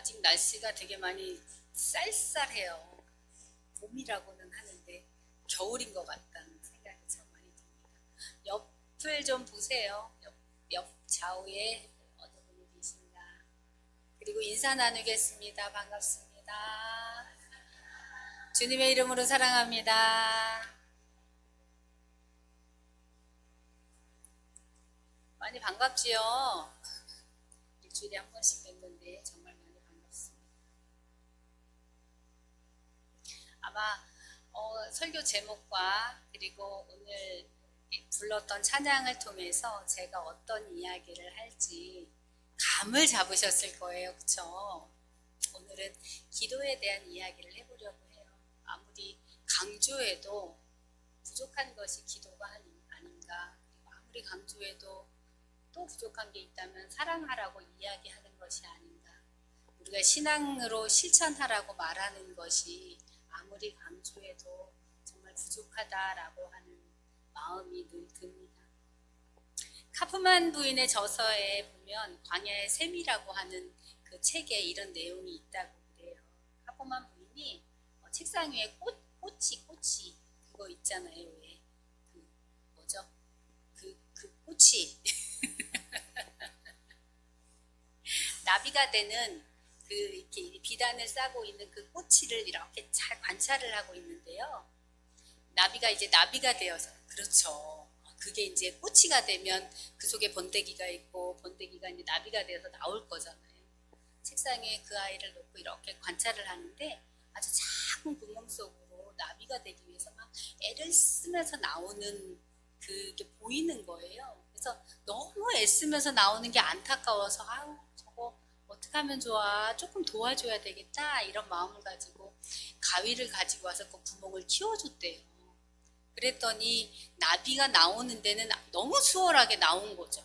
아직 날씨가 되게 많이 쌀쌀해요. 봄이라고는 하는데 겨울인 것 같다는 생각이 참 많이 듭니다. 옆을 좀 보세요. 옆 좌우에 어느 분이 계신가. 그리고 인사 나누겠습니다. 반갑습니다. 주님의 이름으로 사랑합니다. 많이 반갑지요? 일주일에 한 번씩 뵙는데 정말 많이 반갑습니다. 아마 설교 제목과 그리고 오늘 불렀던 찬양을 통해서 제가 어떤 이야기를 할지 감을 잡으셨을 거예요. 그쵸? 오늘은 기도에 대한 이야기를 해보려고 해요. 아무리 강조해도 부족한 것이 기도가 아닌가. 그리고 아무리 강조해도 또 부족한 게 있다면 사랑하라고 이야기하는 것이 아닌가. 우리가 신앙으로 실천하라고 말하는 것이 아무리 강조해도 정말 부족하다라고 하는 마음이 늘 듭니다. 카프만 부인의 저서에 보면 광야의 샘이라고 하는 그 책에 이런 내용이 있다고 그래요. 카프만 부인이 책상 위에 꽃이 그거 있잖아요. 왜? 그 뭐죠? 그 꽃이 나비가 되는 그 이렇게 비단을 싸고 있는 그 꼬치를 이렇게 잘 관찰을 하고 있는데요. 나비가 이제 나비가 되어서 그렇죠. 그게 이제 꼬치가 되면 그 속에 번데기가 있고 번데기가 이제 나비가 되어서 나올 거잖아요. 책상에 그 아이를 놓고 이렇게 관찰을 하는데 아주 작은 구멍 속으로 나비가 되기 위해서 막 애를 쓰면서 나오는 그게 보이는 거예요. 그래서 너무 애쓰면서 나오는 게 안타까워서 아우 저거 어떻게 하면 좋아? 조금 도와줘야 되겠다 이런 마음을 가지고 가위를 가지고 와서 그 구멍을 키워줬대요. 그랬더니 나비가 나오는 데는 너무 수월하게 나온 거죠.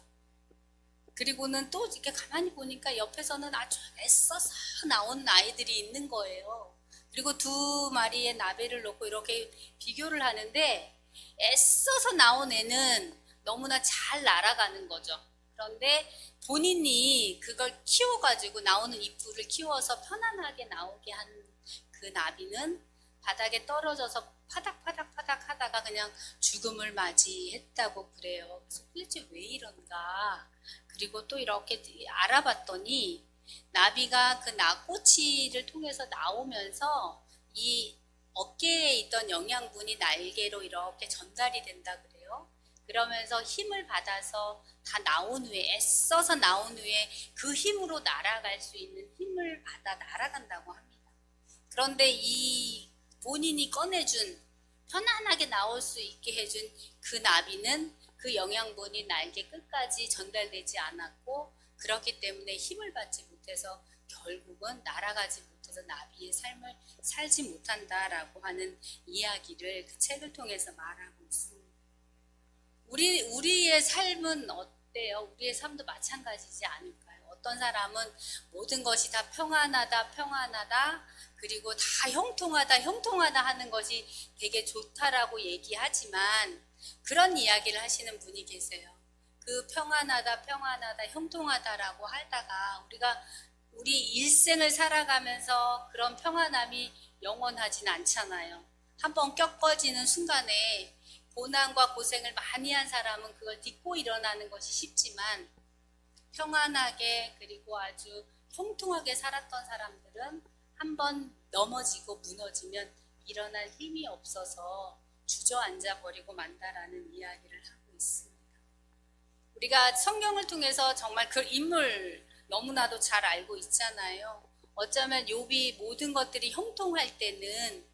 그리고는 또 이렇게 가만히 보니까 옆에서는 아주 애써서 나온 아이들이 있는 거예요. 그리고 두 마리의 나비를 놓고 이렇게 비교를 하는데 애써서 나온 애는 너무나 잘 날아가는 거죠. 그런데 본인이 그걸 키워가지고 나오는 잎을 키워서 편안하게 나오게 한 그 나비는 바닥에 떨어져서 파닥파닥 하다가 그냥 죽음을 맞이했다고 그래요. 그래서 도대체 왜 이런가? 그리고 또 이렇게 알아봤더니 나비가 그 낙꼬치를 통해서 나오면서 이 어깨에 있던 영양분이 날개로 이렇게 전달이 된다 그래요. 그러면서 힘을 받아서 다 나온 후에 애써서 나온 후에 그 힘으로 날아갈 수 있는 힘을 받아 날아간다고 합니다. 그런데 이 본인이 꺼내준 편안하게 나올 수 있게 해준 그 나비는 그 영양분이 날개 끝까지 전달되지 않았고 그렇기 때문에 힘을 받지 못해서 결국은 날아가지 못해서 나비의 삶을 살지 못한다라고 하는 이야기를 그 책을 통해서 말하고 있습니다. 우리의 삶은 어때요? 우리의 삶도 마찬가지지 않을까요? 어떤 사람은 모든 것이 다 평안하다 그리고 다 형통하다 하는 것이 되게 좋다라고 얘기하지만 그런 이야기를 하시는 분이 계세요. 그 평안하다 형통하다라고 하다가 우리가 우리 일생을 살아가면서 그런 평안함이 영원하진 않잖아요. 한번 겪어지는 순간에 고난과 고생을 많이 한 사람은 그걸 딛고 일어나는 것이 쉽지만 평안하게 그리고 아주 형통하게 살았던 사람들은 한번 넘어지고 무너지면 일어날 힘이 없어서 주저앉아 버리고 만다라는 이야기를 하고 있습니다. 우리가 성경을 통해서 정말 그 인물 너무나도 잘 알고 있잖아요. 어쩌면 욥이 모든 것들이 형통할 때는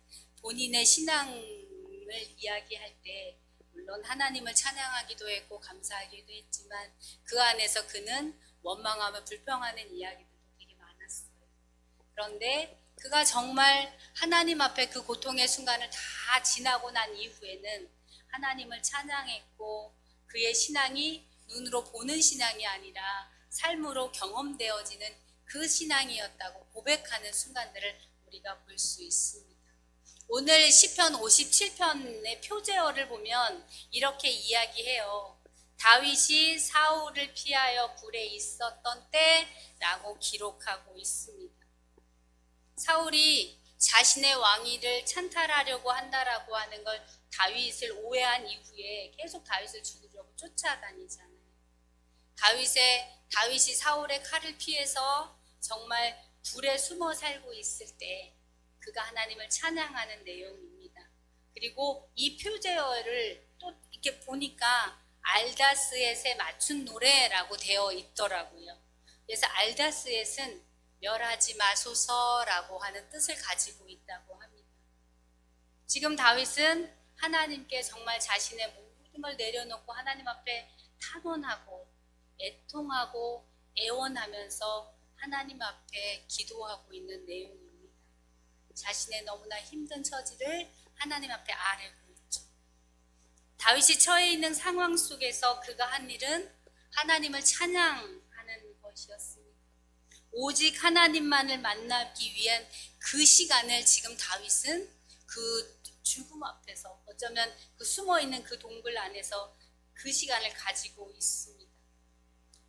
본인의 신앙을 이야기할 때 물론 하나님을 찬양하기도 했고 감사하기도 했지만 그 안에서 그는 원망하며 불평하는 이야기들도 되게 많았어요. 그런데 그가 정말 하나님 앞에 그 고통의 순간을 다 지나고 난 이후에는 하나님을 찬양했고 그의 신앙이 눈으로 보는 신앙이 아니라 삶으로 경험되어지는 그 신앙이었다고 고백하는 순간들을 우리가 볼 수 있습니다. 오늘 시편 57편의 표제어를 보면 이렇게 이야기해요. 다윗이 사울을 피하여 굴에 있었던 때라고 기록하고 있습니다. 사울이 자신의 왕위를 찬탈하려고 한다라고 하는 걸 다윗을 오해한 이후에 계속 다윗을 죽이려고 쫓아다니잖아요. 다윗이 사울의 칼을 피해서 정말 굴에 숨어 살고 있을 때 그가 하나님을 찬양하는 내용입니다. 그리고 이 표제어를 또 이렇게 보니까 알다스엣에 맞춘 노래라고 되어 있더라고요. 그래서 알다스엣은 멸하지 마소서라고 하는 뜻을 가지고 있다고 합니다. 지금 다윗은 하나님께 정말 자신의 모든 걸 내려놓고 하나님 앞에 탄원하고 애통하고 애원하면서 하나님 앞에 기도하고 있는 내용입니다. 자신의 너무나 힘든 처지를 하나님 앞에 아뢰고 있죠. 다윗이 처해 있는 상황 속에서 그가 한 일은 하나님을 찬양하는 것이었습니다. 오직 하나님만을 만나기 위한 그 시간을 지금 다윗은 그 죽음 앞에서 어쩌면 그 숨어있는 그 동굴 안에서 그 시간을 가지고 있습니다.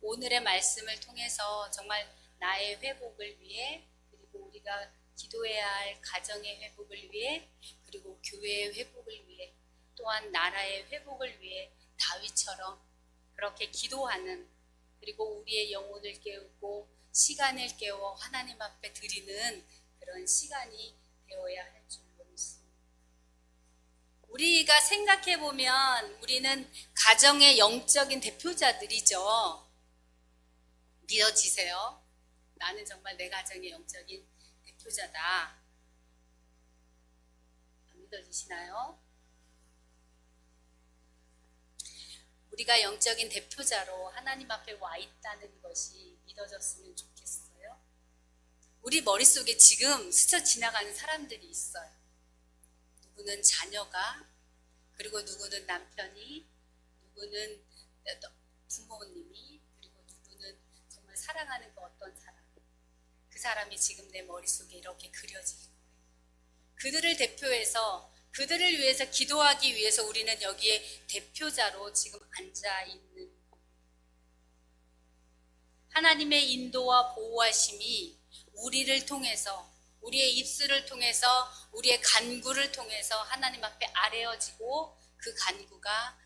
오늘의 말씀을 통해서 정말 나의 회복을 위해, 그리고 우리가 기도해야 할 가정의 회복을 위해, 그리고 교회의 회복을 위해, 또한 나라의 회복을 위해 다윗처럼 그렇게 기도하는, 그리고 우리의 영혼을 깨우고 시간을 깨워 하나님 앞에 드리는 그런 시간이 되어야 할 줄로 믿습니다. 우리가 생각해 보면 우리는 가정의 영적인 대표자들이죠. 믿어지세요? 나는 정말 내 가정의 영적인 대표자다. 안 믿어지시나요? 우리가 영적인 대표자로 하나님 앞에 와 있다는 것이 믿어졌으면 좋겠어요. 우리 머릿속에 지금 스쳐 지나가는 사람들이 있어요. 누구는 자녀가, 그리고 누구는 남편이, 누구는 부모님이, 그리고 누구는 정말 사랑하는 그 어떤 사람. 그 사람이 지금 내 머릿속에 이렇게 그려질 거예요. 그들을 대표해서, 그들을 위해서 기도하기 위해서 우리는 여기에 대표자로 지금 앉아 있는, 하나님의 인도와 보호하심이 우리를 통해서, 우리의 입술을 통해서, 우리의 간구를 통해서 하나님 앞에 아뢰어지고 그 간구가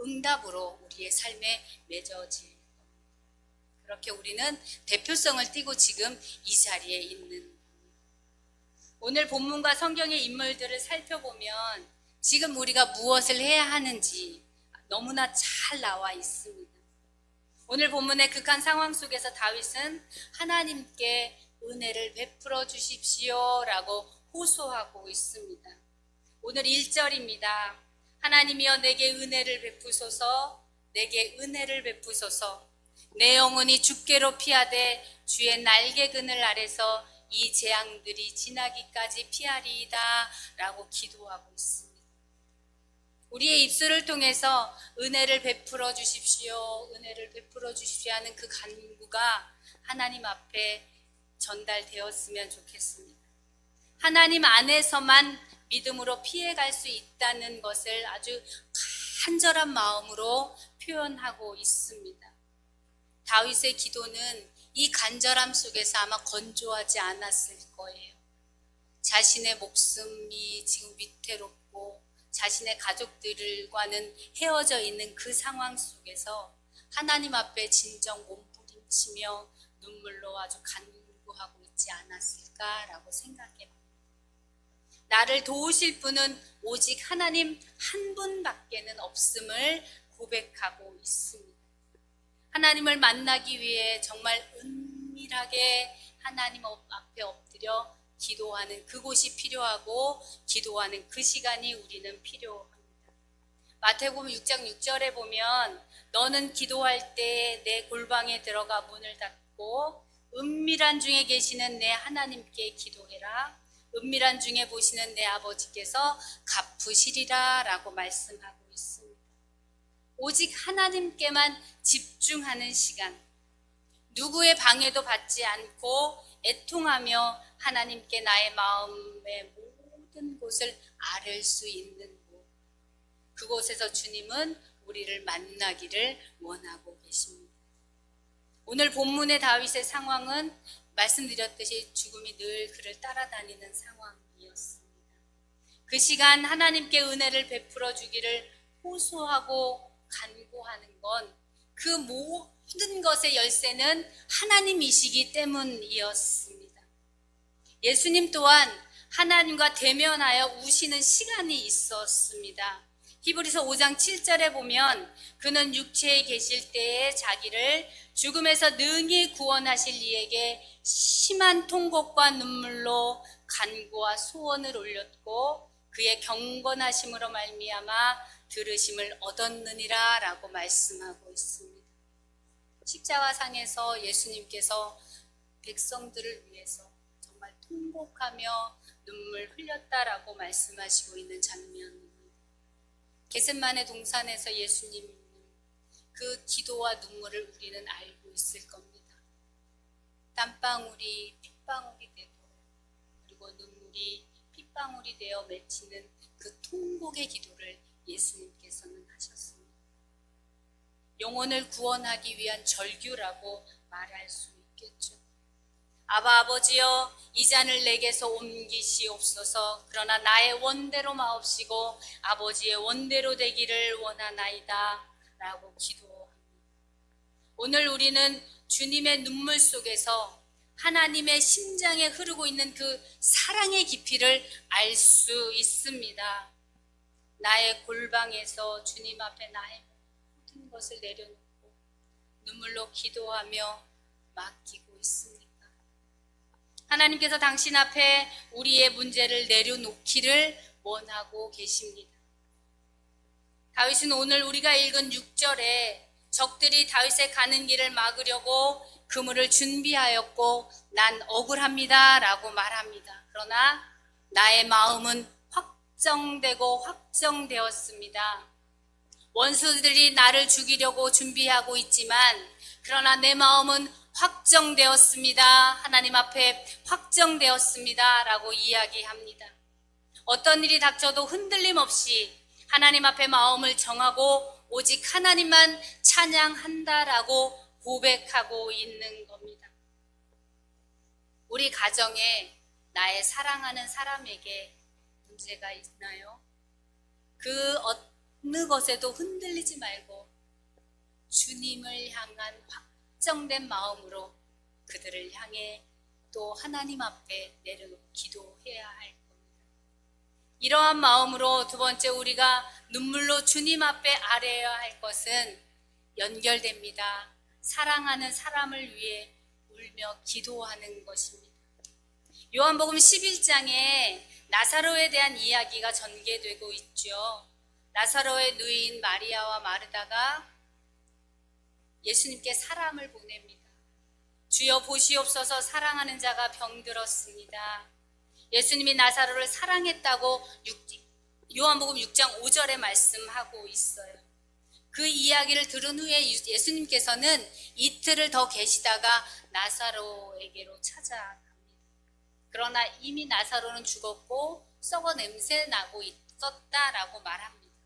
응답으로 우리의 삶에 맺어질 겁니다. 그렇게 우리는 대표성을 띠고 지금 이 자리에 있는 겁니다. 오늘 본문과 성경의 인물들을 살펴보면 지금 우리가 무엇을 해야 하는지 너무나 잘 나와 있습니다. 오늘 본문의 극한 상황 속에서 다윗은 하나님께 은혜를 베풀어 주십시오 라고 호소하고 있습니다. 오늘 1절입니다. 하나님이여 내게 은혜를 베푸소서, 내게 은혜를 베푸소서. 내 영혼이 주께로 피하되 주의 날개 그늘 아래서 이 재앙들이 지나기까지 피하리이다 라고 기도하고 있습니다. 우리의 입술을 통해서 은혜를 베풀어 주십시오, 은혜를 베풀어 주십시오 하는 그 간구가 하나님 앞에 전달되었으면 좋겠습니다. 하나님 안에서만 믿음으로 피해갈 수 있다는 것을 아주 간절한 마음으로 표현하고 있습니다. 다윗의 기도는 이 간절함 속에서 아마 건조하지 않았을 거예요. 자신의 목숨이 지금 위태롭고 자신의 가족들과는 헤어져 있는 그 상황 속에서 하나님 앞에 진정 몸부림치며 눈물로 아주 간구하고 있지 않았을까라고 생각해 봅니다. 나를 도우실 분은 오직 하나님 한 분밖에는 없음을 고백하고 있습니다. 하나님을 만나기 위해 정말 은밀하게 하나님 앞에 엎드려 기도하는 그곳이 필요하고 기도하는 그 시간이 우리는 필요합니다. 마태복음 6장 6절에 보면 너는 기도할 때 내 골방에 들어가 문을 닫고 은밀한 중에 계시는 내 하나님께 기도해라. 은밀한 중에 보시는 내 아버지께서 갚으시리라 라고 말씀하고 있습니다. 오직 하나님께만 집중하는 시간, 누구의 방해도 받지 않고 애통하며 하나님께 나의 마음의 모든 곳을 아뢰 수 있는 곳, 그곳에서 주님은 우리를 만나기를 원하고 계십니다. 오늘 본문의 다윗의 상황은 말씀드렸듯이 죽음이 늘 그를 따라다니는 상황이었습니다. 그 시간 하나님께 은혜를 베풀어 주기를 호소하고 간구하는 건 그 모든 것의 열쇠는 하나님이시기 때문이었습니다. 예수님 또한 하나님과 대면하여 우시는 시간이 있었습니다. 히브리서 5장 7절에 보면 그는 육체에 계실 때에 자기를 죽음에서 능히 구원하실 이에게 심한 통곡과 눈물로 간구와 소원을 올렸고 그의 경건하심으로 말미암아 들으심을 얻었느니라 라고 말씀하고 있습니다. 십자가상에서 예수님께서 백성들을 위해서 정말 통곡하며 눈물 흘렸다라고 말씀하시고 있는 장면입니다. 겟세마네 동산에서 예수님 그 기도와 눈물을 우리는 알고 있을 겁니다. 땀방울이 핏방울이 되고 그리고 눈물이 핏방울이 되어 맺히는 그 통곡의 기도를 예수님께서는 하셨습니다. 영혼을 구원하기 위한 절규라고 말할 수 있겠죠. 아버지여 이 잔을 내게서 옮기시옵소서. 그러나 나의 원대로 마옵시고 아버지의 원대로 되기를 원하나이다 라고 기도합니다. 오늘 우리는 주님의 눈물 속에서 하나님의 심장에 흐르고 있는 그 사랑의 깊이를 알 수 있습니다. 나의 골방에서 주님 앞에 나의 모든 것을 내려놓고 눈물로 기도하며 맡기고 있습니다. 하나님께서 당신 앞에 우리의 문제를 내려놓기를 원하고 계십니다. 다윗은 오늘 우리가 읽은 6절에 적들이 다윗의 가는 길을 막으려고 그물을 준비하였고 난 억울합니다 라고 말합니다. 그러나 나의 마음은 확정되고 확정되었습니다. 원수들이 나를 죽이려고 준비하고 있지만 그러나 내 마음은 확정되었습니다. 하나님 앞에 확정되었습니다 라고 이야기합니다. 어떤 일이 닥쳐도 흔들림 없이 하나님 앞에 마음을 정하고 오직 하나님만 찬양한다라고 고백하고 있는 겁니다. 우리 가정에 나의 사랑하는 사람에게 문제가 있나요? 그 어느 것에도 흔들리지 말고 주님을 향한 확정된 마음으로 그들을 향해 또 하나님 앞에 내려놓고 기도해야 할 겁니다. 이러한 마음으로 두 번째 우리가 눈물로 주님 앞에 아뢰어야 할 것은 연결됩니다. 사랑하는 사람을 위해 울며 기도하는 것입니다. 요한복음 11장에 나사로에 대한 이야기가 전개되고 있죠. 나사로의 누이인 마리아와 마르다가 예수님께 사람을 보냅니다. 주여 보시옵소서 사랑하는 자가 병들었습니다. 예수님이 나사로를 사랑했다고 요한복음 6장 5절에 말씀하고 있어요. 그 이야기를 들은 후에 예수님께서는 이틀을 더 계시다가 나사로에게로 찾아갑니다. 그러나 이미 나사로는 죽었고 썩어 냄새 나고 있었다라고 말합니다.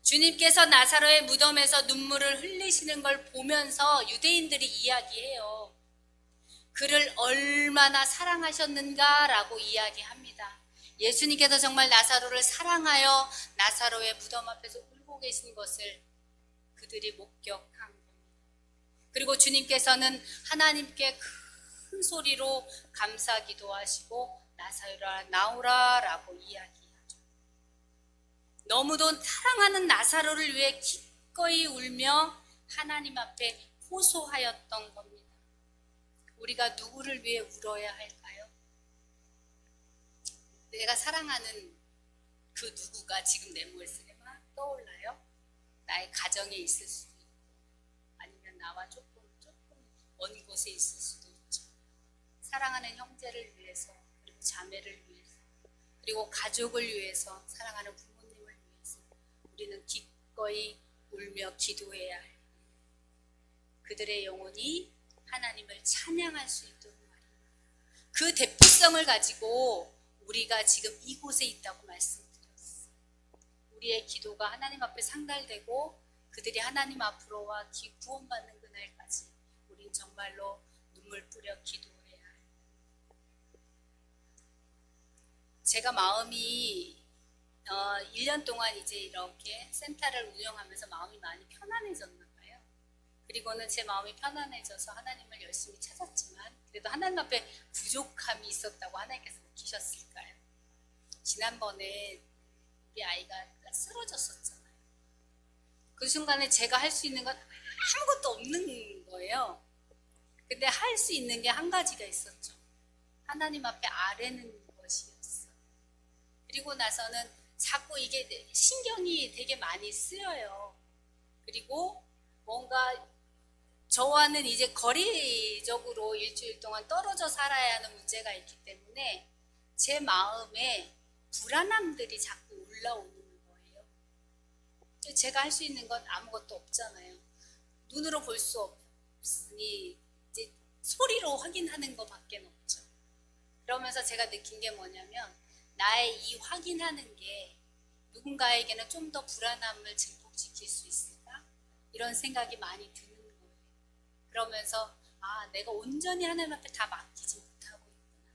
주님께서 나사로의 무덤에서 눈물을 흘리시는 걸 보면서 유대인들이 이야기해요. 그를 얼마나 사랑하셨는가라고 이야기합니다. 예수님께서 정말 나사로를 사랑하여 나사로의 무덤 앞에서 울고 계신 것을 그들이 목격한 겁니다. 그리고 주님께서는 하나님께 큰 소리로 감사 기도하시고 나사로라 나오라라고 이야기하죠. 너무도 사랑하는 나사로를 위해 기꺼이 울며 하나님 앞에 호소하였던 겁니다. 우리가 누구를 위해 울어야 할까요? 내가 사랑하는 그 누구가 지금 내 머릿속에 막 떠올라요? 나의 가정에 있을 수도 있고 아니면 나와 조금 먼 곳에 있을 수도 있죠. 사랑하는 형제를 위해서 그리고 자매를 위해서 그리고 가족을 위해서 사랑하는 부모님을 위해서 우리는 기꺼이 울며 기도해야 할 겁니다. 그들의 영혼이 하나님을 찬양할 수 있도록 말입니다. 그 대표성을 가지고 우리가 지금 이곳에 있다고 말씀드렸어요. 우리의 기도가 하나님 앞에 상달되고 그들이 하나님 앞으로 와 구원받는 그날까지 우린 정말로 눈물 뿌려 기도해야 합니다. 제가 마음이 1년 동안 이제 이렇게 센터를 운영하면서 마음이 많이 편안해졌나 봐요. 그리고는 제 마음이 편안해져서 하나님을 열심히 찾았지만 그래도 하나님 앞에 부족함이 있었다고 하나님께서 느끼셨을까요? 지난번에 우리 아이가 쓰러졌었잖아요. 그 순간에 제가 할 수 있는 건 아무것도 없는 거예요. 근데 할 수 있는 게 한 가지가 있었죠. 하나님 앞에 아뢰는 것이었어요. 그리고 나서는 자꾸 이게 신경이 되게 많이 쓰여요. 그리고 뭔가 저와는 이제 거리적으로 일주일 동안 떨어져 살아야 하는 문제가 있기 때문에 제 마음에 불안함들이 자꾸 올라오는 거예요. 제가 할 수 있는 건 아무것도 없잖아요. 눈으로 볼 수 없으니 이제 소리로 확인하는 것밖에 없죠. 그러면서 제가 느낀 게 뭐냐면 나의 이 확인하는 게 누군가에게는 좀 더 불안함을 증폭시킬 수 있을까? 이런 생각이 많이 드는 거예요. 그러면서 내가 온전히 하나님 앞에 다 맡기지 못하고 있구나.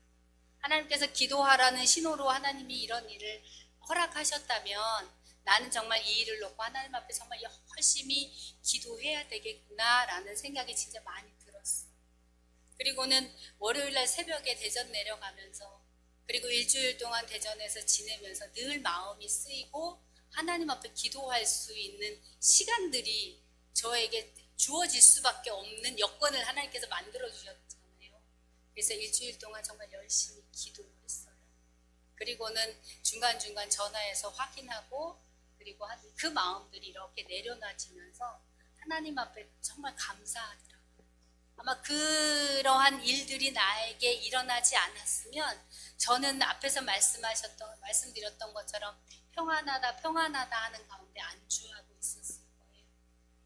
하나님께서 기도하라는 신호로 하나님이 이런 일을 허락하셨다면 나는 정말 이 일을 놓고 하나님 앞에 정말 열심히 기도해야 되겠구나 라는 생각이 진짜 많이 들었어요. 그리고는 월요일날 새벽에 대전 내려가면서 그리고 일주일 동안 대전에서 지내면서 늘 마음이 쓰이고 하나님 앞에 기도할 수 있는 시간들이 저에게 주어질 수밖에 없는 여건을 하나님께서 만들어 주셨잖아요. 그래서 일주일 동안 정말 열심히 기도했어요. 그리고는 중간중간 전화해서 확인하고 그리고 그 마음들이 이렇게 내려놔지면서 하나님 앞에 정말 감사하더라고요. 아마 그러한 일들이 나에게 일어나지 않았으면 저는 앞에서 말씀드렸던 것처럼 평안하다 하는 가운데 안주하고 있었을 거예요.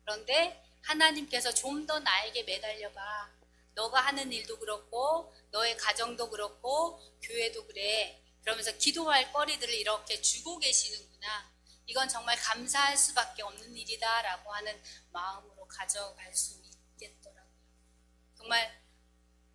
그런데 하나님께서 좀 더 나에게 매달려봐. 너가 하는 일도 그렇고 너의 가정도 그렇고 교회도 그래. 그러면서 기도할 거리들을 이렇게 주고 계시는구나. 이건 정말 감사할 수밖에 없는 일이다 라고 하는 마음으로 가져갈 수 있겠더라고요. 정말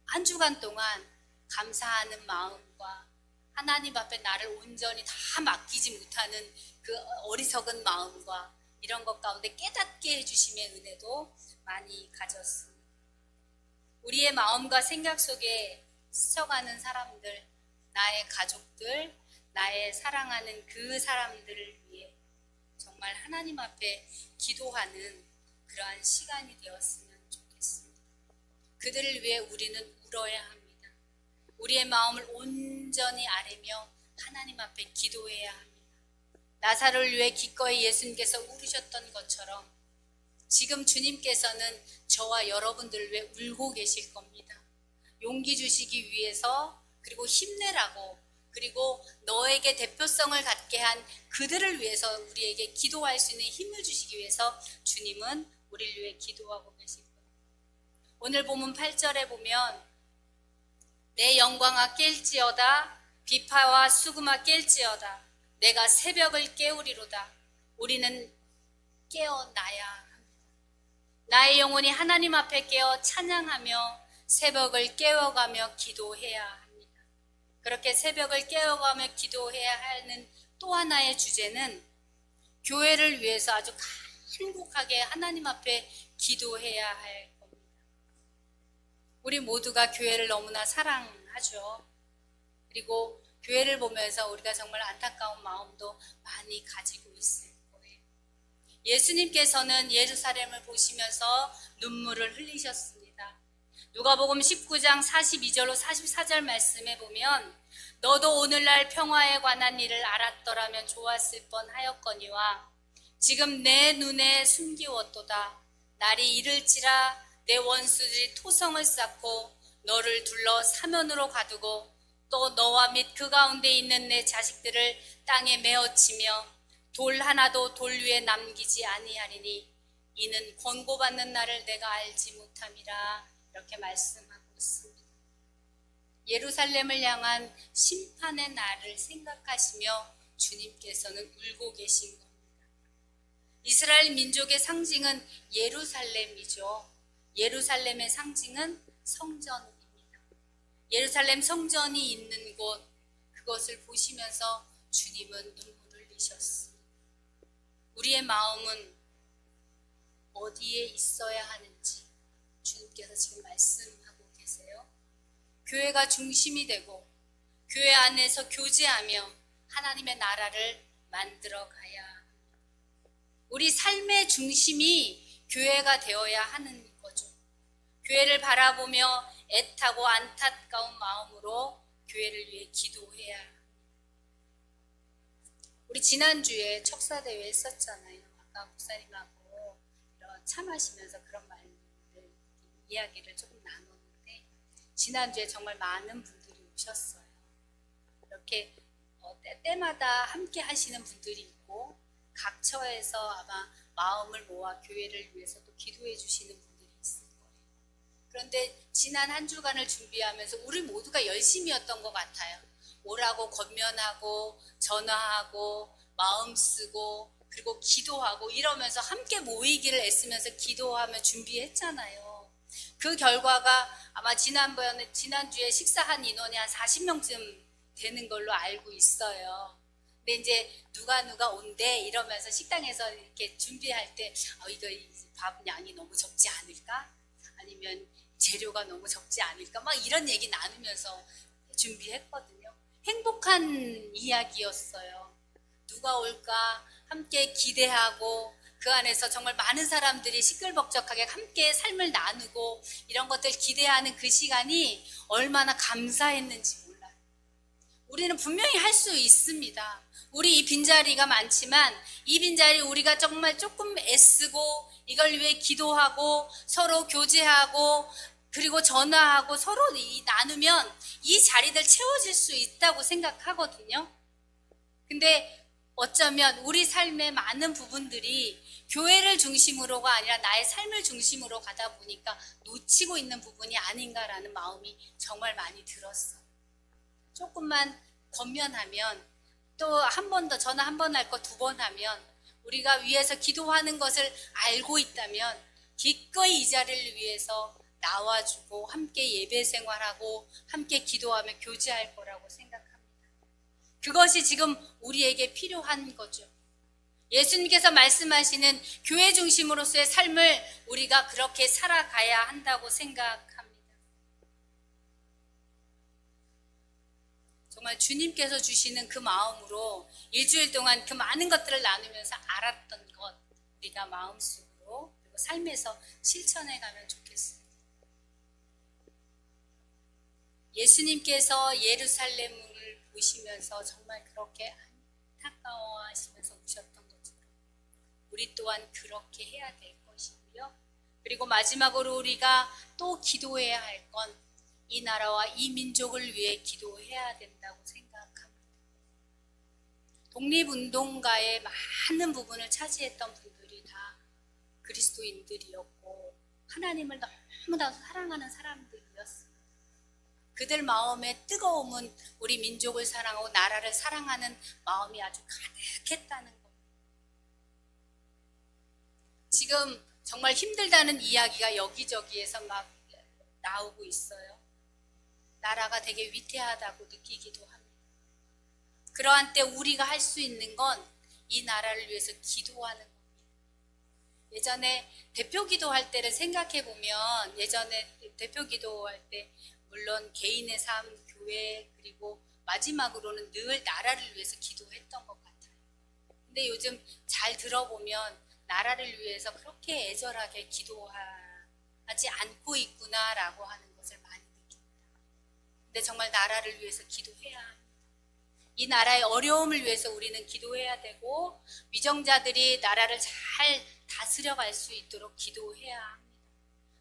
한 주간 동안 감사하는 마음과 하나님 앞에 나를 온전히 다 맡기지 못하는 그 어리석은 마음과 이런 것 가운데 깨닫게 해주심의 은혜도 많이 가졌습니다. 우리의 마음과 생각 속에 스쳐가는 사람들, 나의 가족들, 나의 사랑하는 그 사람들을 위해 정말 하나님 앞에 기도하는 그러한 시간이 되었으면 좋겠습니다. 그들을 위해 우리는 울어야 합니다. 우리의 마음을 온전히 아뢰며 하나님 앞에 기도해야 합니다. 나사로를 위해 기꺼이 예수님께서 울으셨던 것처럼 지금 주님께서는 저와 여러분들을 위해 울고 계실 겁니다. 용기 주시기 위해서 그리고 힘내라고 그리고 너에게 대표성을 갖게 한 그들을 위해서 우리에게 기도할 수 있는 힘을 주시기 위해서 주님은 우리를 위해 기도하고 계실 거예요. 오늘 본문 8절에 보면 내 영광아 깰지어다 비파와 수금아 깰지어다 내가 새벽을 깨우리로다. 우리는 깨어나야 합니다. 나의 영혼이 하나님 앞에 깨어 찬양하며 새벽을 깨워가며 기도해야 합니다. 그렇게 새벽을 깨워가며 기도해야 하는 또 하나의 주제는 교회를 위해서 아주 간곡하게 하나님 앞에 기도해야 할 겁니다. 우리 모두가 교회를 너무나 사랑하죠. 그리고 교회를 보면서 우리가 정말 안타까운 마음도 많이 가지고 있을 거예요. 예수님께서는 예루살렘을 보시면서 눈물을 흘리셨습니다. 누가복음 19장 42절로 44절 말씀에 보면 너도 오늘날 평화에 관한 일을 알았더라면 좋았을 뻔하였거니와 지금 내 눈에 숨기웠도다. 날이 이를지라 내 원수들이 토성을 쌓고 너를 둘러 사면으로 가두고 또 너와 및 그 가운데 있는 내 자식들을 땅에 메어치며 돌 하나도 돌 위에 남기지 아니하리니 이는 권고받는 날을 내가 알지 못함이라 이렇게 말씀하고 있습니다. 예루살렘을 향한 심판의 날을 생각하시며 주님께서는 울고 계신 겁니다. 이스라엘 민족의 상징은 예루살렘이죠. 예루살렘의 상징은 성전입니다. 예루살렘 성전이 있는 곳, 그것을 보시면서 주님은 눈물을 흘리셨습니다. 우리의 마음은 어디에 있어야 하는지 주님께서 지금 말씀하고 계세요. 교회가 중심이 되고 교회 안에서 교제하며 하나님의 나라를 만들어 가야 합니다. 우리 삶의 중심이 교회가 되어야 하는 거죠. 교회를 바라보며 애타고 안타까운 마음으로 교회를 위해 기도해야 합니다. 우리 지난주에 척사대회 했었잖아요. 아까 목사님하고 차 마시면서 그런 말들 이야기를 조금 나눴는데 지난주에 정말 많은 분들이 오셨어요. 이렇게 때마다 함께 하시는 분들이 있고 각 처에서 아마 마음을 모아 교회를 위해서 또 기도해 주시는 분들이 있을 거예요. 그런데 지난 한 주간을 준비하면서 우리 모두가 열심이었던 것 같아요. 오라고 권면하고 전화하고 마음 쓰고 그리고 기도하고 이러면서 함께 모이기를 애쓰면서 기도하며 준비했잖아요. 그 결과가 아마 지난주에 식사한 인원이 한 40명쯤 되는 걸로 알고 있어요. 근데 이제 누가 온대 이러면서 식당에서 이렇게 준비할 때 이거 밥 양이 너무 적지 않을까? 아니면 재료가 너무 적지 않을까? 막 이런 얘기 나누면서 준비했거든요. 행복한 이야기였어요. 누가 올까 함께 기대하고 그 안에서 정말 많은 사람들이 시끌벅적하게 함께 삶을 나누고 이런 것들 기대하는 그 시간이 얼마나 감사했는지 몰라요. 우리는 분명히 할 수 있습니다. 우리 이 빈자리가 많지만 이 빈자리 우리가 정말 조금 애쓰고 이걸 위해 기도하고 서로 교제하고 그리고 전화하고 서로 나누면 이 자리들 채워질 수 있다고 생각하거든요. 근데 어쩌면 우리 삶의 많은 부분들이 교회를 중심으로가 아니라 나의 삶을 중심으로 가다 보니까 놓치고 있는 부분이 아닌가라는 마음이 정말 많이 들었어요. 조금만 권면하면 또 한 번 더 전화 한 번 할 거 2번 하면 우리가 위해서 기도하는 것을 알고 있다면 기꺼이 이 자리를 위해서 나와주고 함께 예배 생활하고 함께 기도하며 교제할 거라고 생각합니다. 그것이 지금 우리에게 필요한 거죠. 예수님께서 말씀하시는 교회 중심으로서의 삶을 우리가 그렇게 살아가야 한다고 생각합니다. 정말 주님께서 주시는 그 마음으로 일주일 동안 그 많은 것들을 나누면서 알았던 것 우리가 마음속으로 그리고 삶에서 실천해 가면 좋겠습니다. 예수님께서 예루살렘을 보시면서 정말 그렇게 안타까워하시면서 우셨던 것처럼 우리 또한 그렇게 해야 될 것이고요. 그리고 마지막으로 우리가 또 기도해야 할 건 이 나라와 이 민족을 위해 기도해야 된다고 생각합니다. 독립운동가의 많은 부분을 차지했던 분들이 다 그리스도인들이었고 하나님을 너무나 사랑하는 사람들이었습니다. 그들 마음의 뜨거움은 우리 민족을 사랑하고 나라를 사랑하는 마음이 아주 가득했다는 겁니다. 지금 정말 힘들다는 이야기가 여기저기에서 막 나오고 있어요. 나라가 되게 위태하다고 느끼기도 합니다. 그러한 때 우리가 할 수 있는 건 이 나라를 위해서 기도하는 겁니다. 예전에 대표 기도할 때를 생각해 보면 예전에 대표 기도할 때 물론 개인의 삶, 교회 그리고 마지막으로는 늘 나라를 위해서 기도했던 것 같아요. 근데 요즘 잘 들어보면 나라를 위해서 그렇게 애절하게 기도하지 않고 있구나라고 하는 것을 많이 느낍니다. 근데 정말 나라를 위해서 기도해야 합니다. 이 나라의 어려움을 위해서 우리는 기도해야 되고 위정자들이 나라를 잘 다스려갈 수 있도록 기도해야 합니다.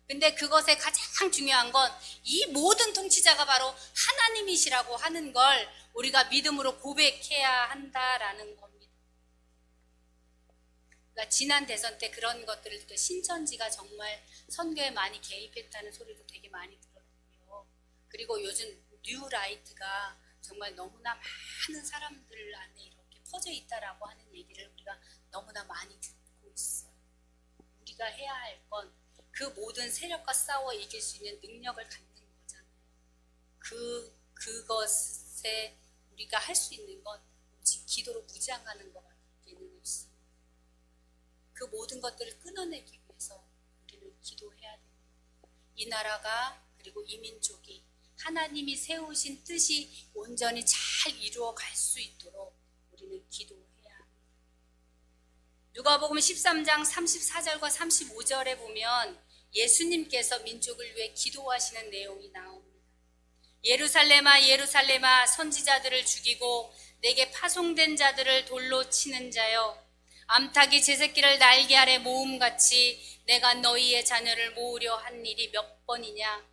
근데 그것에 가장 중요한 건 이 모든 통치자가 바로 하나님이시라고 하는 걸 우리가 믿음으로 고백해야 한다라는 겁니다. 그러니까 지난 대선 때 그런 것들을 또 신천지가 정말 선교에 많이 개입했다는 소리도 되게 많이 들었고요. 그리고 요즘 뉴라이트가 정말 너무나 많은 사람들 안에 이렇게 퍼져 있다라고 하는 얘기를 우리가 너무나 많이 듣고 있어요. 우리가 해야 할 건 그 모든 세력과 싸워 이길 수 있는 능력을 갖는 거잖아요. 그것에 우리가 할 수 있는 건 오직 기도로 무장하는 것밖에는 없습니다. 그 모든 것들을 끊어내기 위해서 우리는 기도해야 됩니다. 이 나라가 그리고 이 민족이 하나님이 세우신 뜻이 온전히 잘 이루어 갈 수 있도록 우리는 기도해야 합니다. 누가복음 13장 34절과 35절에 보면 예수님께서 민족을 위해 기도하시는 내용이 나옵니다. 예루살렘아 예루살렘아 선지자들을 죽이고 내게 파송된 자들을 돌로 치는 자여 암탉이 제 새끼를 날개 아래 모음같이 내가 너희의 자녀를 모으려 한 일이 몇 번이냐.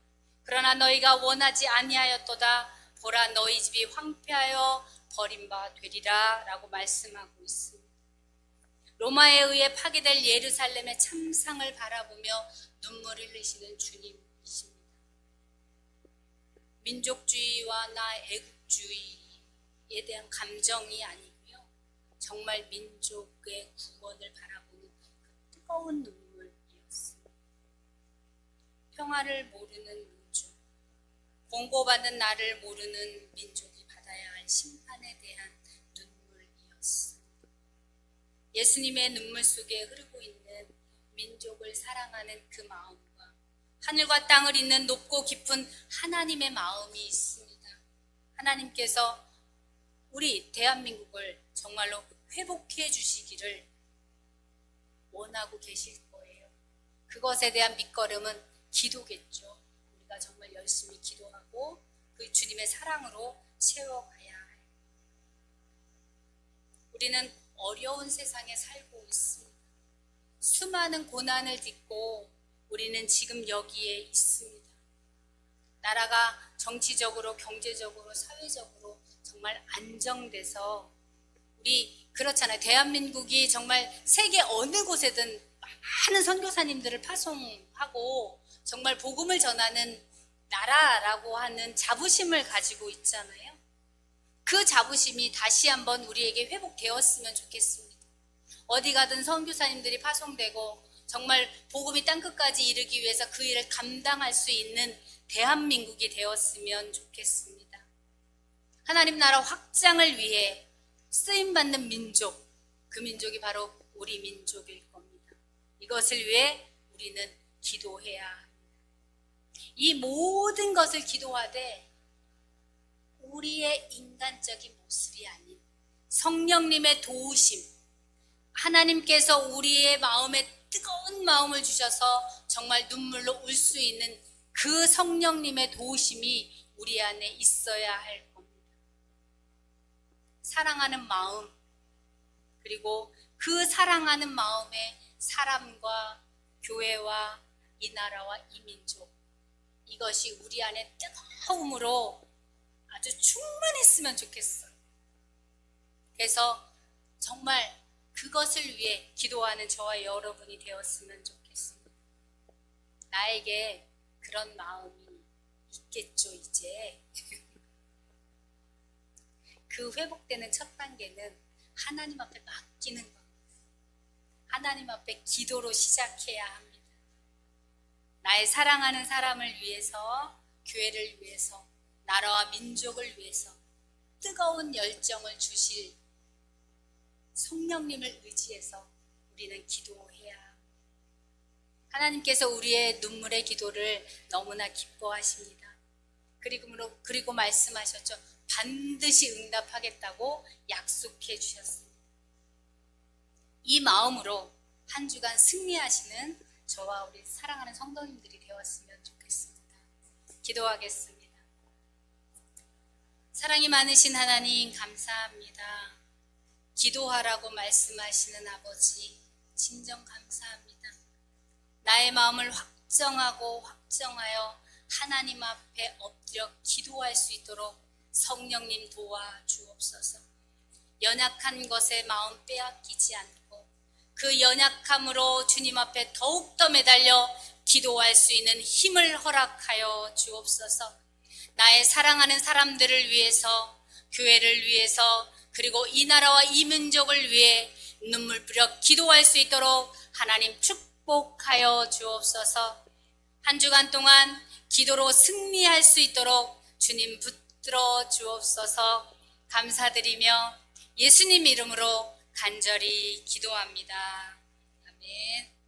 그러나 너희가 원하지 아니하였도다. 보라 너희 집이 황폐하여 버림바 되리라 라고 말씀하고 있습니다. 로마에 의해 파괴될 예루살렘의 참상을 바라보며 눈물을 흘리시는 주님이십니다. 민족주의와 나 애국주의에 대한 감정이 아니고요. 정말 민족의 구원을 바라보는 그 뜨거운 눈물이었습니다. 평화를 모르는 민족, 공고받는 나를 모르는 민족이 받아야 할 심판에 대한 눈물이었습니다. 예수님의 눈물 속에 흐르고 있는 민족을 사랑하는 그 마음과 하늘과 땅을 잇는 높고 깊은 하나님의 마음이 있습니다. 하나님께서 우리 대한민국을 정말로 회복해 주시기를 원하고 계실 거예요. 그것에 대한 밑거름은 기도겠죠. 우리가 정말 열심히 기도하고 그 주님의 사랑으로 채워가야 해요. 우리는 어려운 세상에 살고 있습니다. 수많은 고난을 딛고 우리는 지금 여기에 있습니다. 나라가 정치적으로, 경제적으로, 사회적으로 정말 안정돼서 우리 그렇잖아요. 대한민국이 정말 세계 어느 곳에든 많은 선교사님들을 파송하고 정말 복음을 전하는 나라라고 하는 자부심을 가지고 있잖아요. 그 자부심이 다시 한번 우리에게 회복되었으면 좋겠습니다. 어디 가든 선교사님들이 파송되고 정말 복음이 땅끝까지 이르기 위해서 그 일을 감당할 수 있는 대한민국이 되었으면 좋겠습니다. 하나님 나라 확장을 위해 쓰임받는 민족, 그 민족이 바로 우리 민족일 겁니다. 이것을 위해 우리는 기도해야 합니다. 이 모든 것을 기도하되 우리의 인간적인 모습이 아닌 성령님의 도우심, 하나님께서 우리의 마음에 뜨거운 마음을 주셔서 정말 눈물로 울 수 있는 그 성령님의 도우심이 우리 안에 있어야 할 겁니다. 사랑하는 마음, 그리고 그 사랑하는 마음에 사람과 교회와 이 나라와 이 민족, 이것이 우리 안에 뜨거움으로 아주 충만했으면 좋겠어요. 그래서 정말 그것을 위해 기도하는 저와 여러분이 되었으면 좋겠습니다. 나에게 그런 마음이 있겠죠, 이제. 그 회복되는 첫 단계는 하나님 앞에 맡기는 겁니다. 하나님 앞에 기도로 시작해야 합니다. 나의 사랑하는 사람을 위해서, 교회를 위해서, 나라와 민족을 위해서 뜨거운 열정을 주실 성령님을 의지해서 우리는 기도해야 합니다. 하나님께서 우리의 눈물의 기도를 너무나 기뻐하십니다. 그리고 말씀하셨죠. 반드시 응답하겠다고 약속해 주셨습니다. 이 마음으로 한 주간 승리하시는 저와 우리 사랑하는 성도님들이 되었으면 좋겠습니다. 기도하겠습니다. 사랑이 많으신 하나님 감사합니다. 기도하라고 말씀하시는 아버지 진정 감사합니다. 나의 마음을 확정하여 하나님 앞에 엎드려 기도할 수 있도록 성령님 도와주옵소서. 연약한 것에 마음 빼앗기지 않고 그 연약함으로 주님 앞에 더욱더 매달려 기도할 수 있는 힘을 허락하여 주옵소서. 나의 사랑하는 사람들을 위해서, 교회를 위해서, 그리고 이 나라와 이 민족을 위해 눈물 뿌려 기도할 수 있도록 하나님 축복하여 주옵소서. 한 주간 동안 기도로 승리할 수 있도록 주님 붙들어 주옵소서. 감사드리며 예수님 이름으로 간절히 기도합니다. 아멘.